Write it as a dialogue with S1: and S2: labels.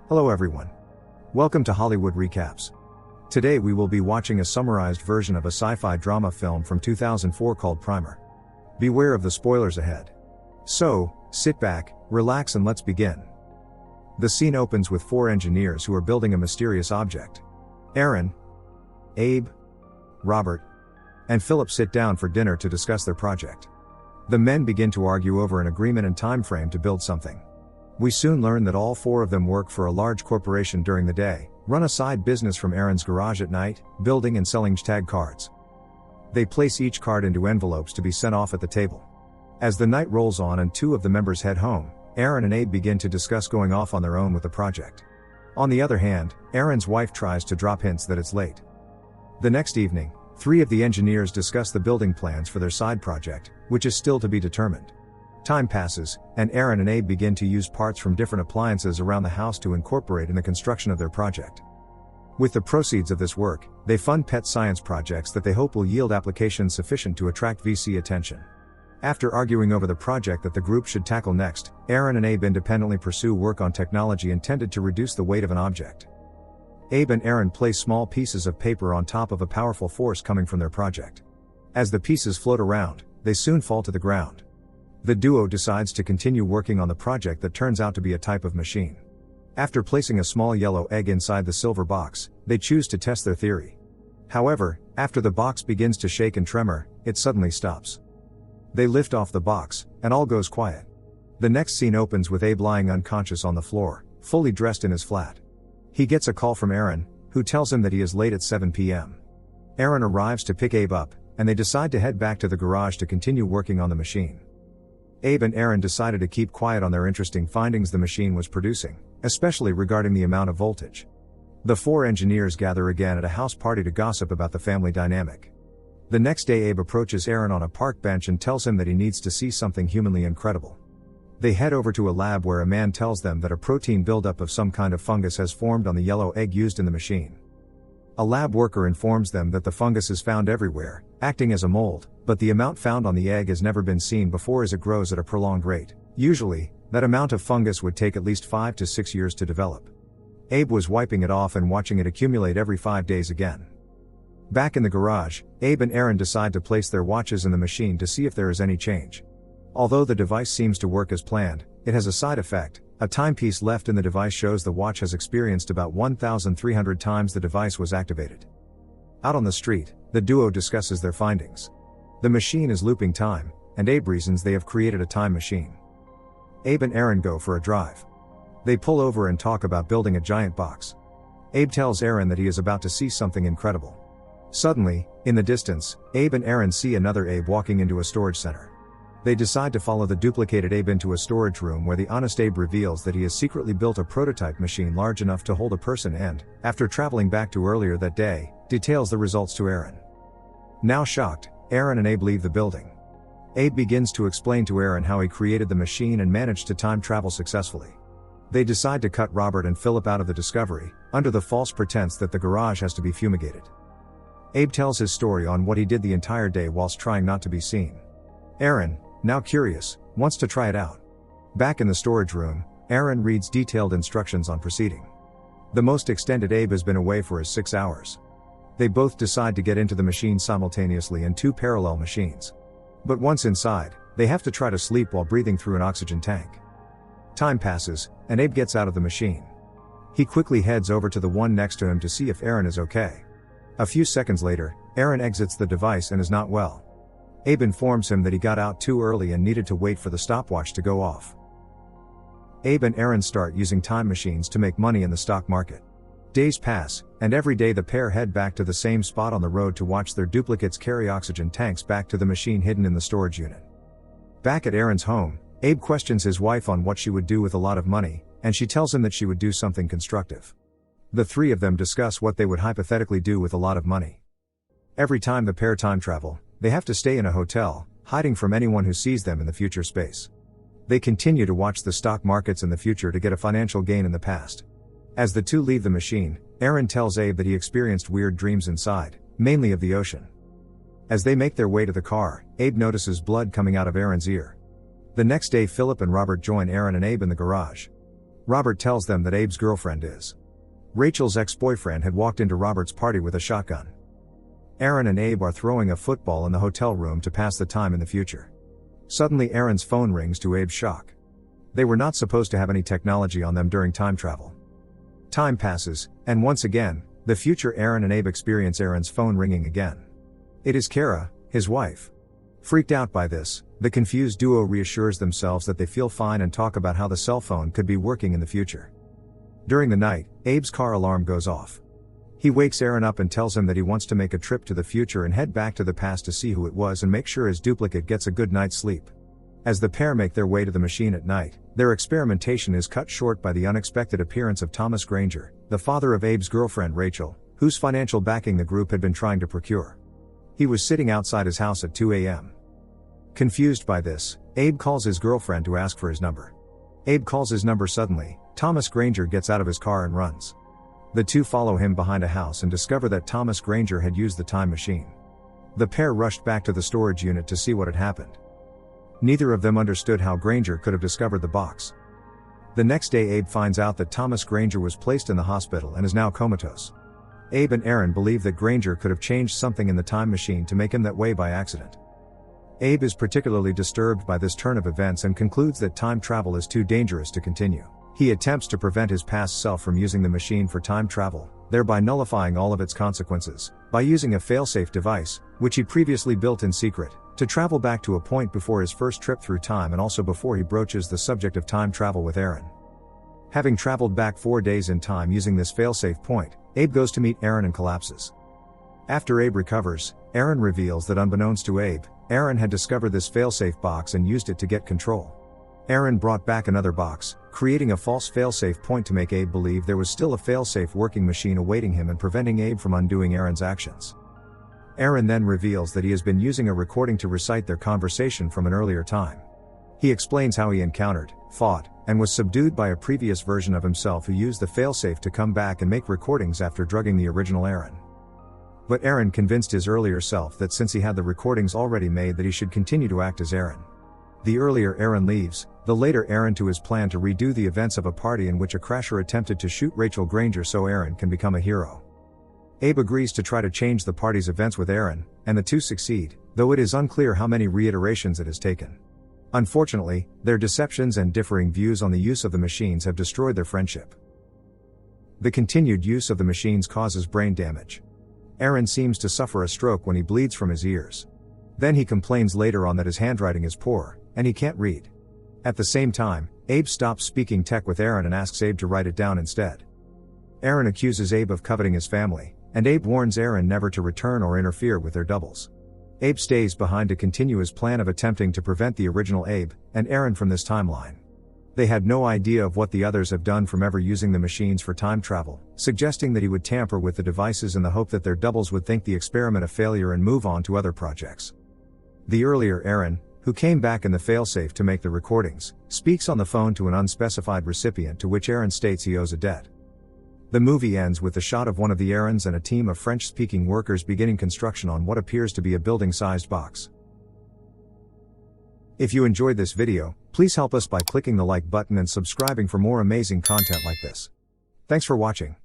S1: Hello everyone. Welcome to Hollywood Recaps. Today we will be watching a summarized version of a sci-fi drama film from 2004 called Primer. Beware of the spoilers ahead. So, sit back, relax and let's begin. The scene opens with four engineers who are building a mysterious object. Aaron, Abe, Robert, and Philip sit down for dinner to discuss their project. The men begin to argue over an agreement and time frame to build something. We soon learn that all four of them work for a large corporation during the day, run a side business from Aaron's garage at night, building and selling tag cards. They place each card into envelopes to be sent off at the table. As the night rolls on and two of the members head home, Aaron and Abe begin to discuss going off on their own with the project. On the other hand, Aaron's wife tries to drop hints that it's late. The next evening, three of the engineers discuss the building plans for their side project, which is still to be determined. Time passes, and Aaron and Abe begin to use parts from different appliances around the house to incorporate in the construction of their project. With the proceeds of this work, they fund pet science projects that they hope will yield applications sufficient to attract VC attention. After arguing over the project that the group should tackle next, Aaron and Abe independently pursue work on technology intended to reduce the weight of an object. Abe and Aaron place small pieces of paper on top of a powerful force coming from their project. As the pieces float around, they soon fall to the ground. The duo decides to continue working on the project that turns out to be a type of machine. After placing a small yellow egg inside the silver box, they choose to test their theory. However, after the box begins to shake and tremor, it suddenly stops. They lift off the box, and all goes quiet. The next scene opens with Abe lying unconscious on the floor, fully dressed in his flat. He gets a call from Aaron, who tells him that he is late at 7 p.m. Aaron arrives to pick Abe up, and they decide to head back to the garage to continue working on the machine. Abe and Aaron decided to keep quiet on their interesting findings the machine was producing, especially regarding the amount of voltage. The four engineers gather again at a house party to gossip about the family dynamic. The next day Abe approaches Aaron on a park bench and tells him that he needs to see something humanly incredible. They head over to a lab where a man tells them that a protein buildup of some kind of fungus has formed on the yellow egg used in the machine. A lab worker informs them that the fungus is found everywhere, acting as a mold, but the amount found on the egg has never been seen before as it grows at a prolonged rate. Usually, that amount of fungus would take at least 5 to 6 years to develop. Abe was wiping it off and watching it accumulate every 5 days again. Back in the garage, Abe and Aaron decide to place their watches in the machine to see if there is any change. Although the device seems to work as planned, it has a side effect. A timepiece left in the device shows the watch has experienced about 1,300 times the device was activated. Out on the street, the duo discusses their findings. The machine is looping time, and Abe reasons they have created a time machine. Abe and Aaron go for a drive. They pull over and talk about building a giant box. Abe tells Aaron that he is about to see something incredible. Suddenly, in the distance, Abe and Aaron see another Abe walking into a storage center. They decide to follow the duplicated Abe into a storage room where the honest Abe reveals that he has secretly built a prototype machine large enough to hold a person and, after traveling back to earlier that day, details the results to Aaron. Now shocked, Aaron and Abe leave the building. Abe begins to explain to Aaron how he created the machine and managed to time travel successfully. They decide to cut Robert and Philip out of the discovery, under the false pretense that the garage has to be fumigated. Abe tells his story on what he did the entire day whilst trying not to be seen. Aaron, now curious, wants to try it out. Back in the storage room, Aaron reads detailed instructions on proceeding. The most extended Abe has been away for his 6 hours. They both decide to get into the machine simultaneously in two parallel machines. But once inside, they have to try to sleep while breathing through an oxygen tank. Time passes, and Abe gets out of the machine. He quickly heads over to the one next to him to see if Aaron is okay. A few seconds later, Aaron exits the device and is not well. Abe informs him that he got out too early and needed to wait for the stopwatch to go off. Abe and Aaron start using time machines to make money in the stock market. Days pass, and every day the pair head back to the same spot on the road to watch their duplicates carry oxygen tanks back to the machine hidden in the storage unit. Back at Aaron's home, Abe questions his wife on what she would do with a lot of money, and she tells him that she would do something constructive. The three of them discuss what they would hypothetically do with a lot of money. Every time the pair time travel, they have to stay in a hotel, hiding from anyone who sees them in the future space. They continue to watch the stock markets in the future to get a financial gain in the past. As the two leave the machine, Aaron tells Abe that he experienced weird dreams inside, mainly of the ocean. As they make their way to the car, Abe notices blood coming out of Aaron's ear. The next day Philip and Robert join Aaron and Abe in the garage. Robert tells them that Abe's girlfriend is. Rachel's ex-boyfriend had walked into Robert's party with a shotgun. Aaron and Abe are throwing a football in the hotel room to pass the time in the future. Suddenly Aaron's phone rings to Abe's shock. They were not supposed to have any technology on them during time travel. Time passes, and once again, the future Aaron and Abe experience Aaron's phone ringing again. It is Kara, his wife. Freaked out by this, the confused duo reassures themselves that they feel fine and talk about how the cell phone could be working in the future. During the night, Abe's car alarm goes off. He wakes Aaron up and tells him that he wants to make a trip to the future and head back to the past to see who it was and make sure his duplicate gets a good night's sleep. As the pair make their way to the machine at night, their experimentation is cut short by the unexpected appearance of Thomas Granger, the father of Abe's girlfriend Rachel, whose financial backing the group had been trying to procure. He was sitting outside his house at 2 a.m. Confused by this, Abe calls his girlfriend to ask for his number. Abe calls his number suddenly. Thomas Granger gets out of his car and runs. The two follow him behind a house and discover that Thomas Granger had used the time machine. The pair rushed back to the storage unit to see what had happened. Neither of them understood how Granger could have discovered the box. The next day Abe finds out that Thomas Granger was placed in the hospital and is now comatose. Abe and Aaron believe that Granger could have changed something in the time machine to make him that way by accident. Abe is particularly disturbed by this turn of events and concludes that time travel is too dangerous to continue. He attempts to prevent his past self from using the machine for time travel, thereby nullifying all of its consequences, by using a failsafe device, which he previously built in secret, to travel back to a point before his first trip through time and also before he broaches the subject of time travel with Aaron. Having traveled back 4 days in time using this failsafe point, Abe goes to meet Aaron and collapses. After Abe recovers, Aaron reveals that unbeknownst to Abe, Aaron had discovered this failsafe box and used it to get control. Aaron brought back another box, creating a false failsafe point to make Abe believe there was still a failsafe working machine awaiting him and preventing Abe from undoing Aaron's actions. Aaron then reveals that he has been using a recording to recite their conversation from an earlier time. He explains how he encountered, fought, and was subdued by a previous version of himself who used the failsafe to come back and make recordings after drugging the original Aaron. But Aaron convinced his earlier self that since he had the recordings already made that he should continue to act as Aaron. The earlier Aaron leaves, the later Aaron to his plan to redo the events of a party in which a crasher attempted to shoot Rachel Granger so Aaron can become a hero. Abe agrees to try to change the party's events with Aaron, and the two succeed, though it is unclear how many reiterations it has taken. Unfortunately, their deceptions and differing views on the use of the machines have destroyed their friendship. The continued use of the machines causes brain damage. Aaron seems to suffer a stroke when he bleeds from his ears. Then he complains later on that his handwriting is poor, and he can't read. At the same time, Abe stops speaking tech with Aaron and asks Abe to write it down instead. Aaron accuses Abe of coveting his family, and Abe warns Aaron never to return or interfere with their doubles. Abe stays behind to continue his plan of attempting to prevent the original Abe and Aaron from this timeline. They had no idea of what the others have done from ever using the machines for time travel, suggesting that he would tamper with the devices in the hope that their doubles would think the experiment a failure and move on to other projects. The earlier Aaron, who came back in the failsafe to make the recordings, speaks on the phone to an unspecified recipient to which Aaron states he owes a debt. The movie ends with the shot of one of the Aarons and a team of French-speaking workers beginning construction on what appears to be a building-sized box. If you enjoyed this video, please help us by clicking the like button and subscribing for more amazing content like this. Thanks for watching.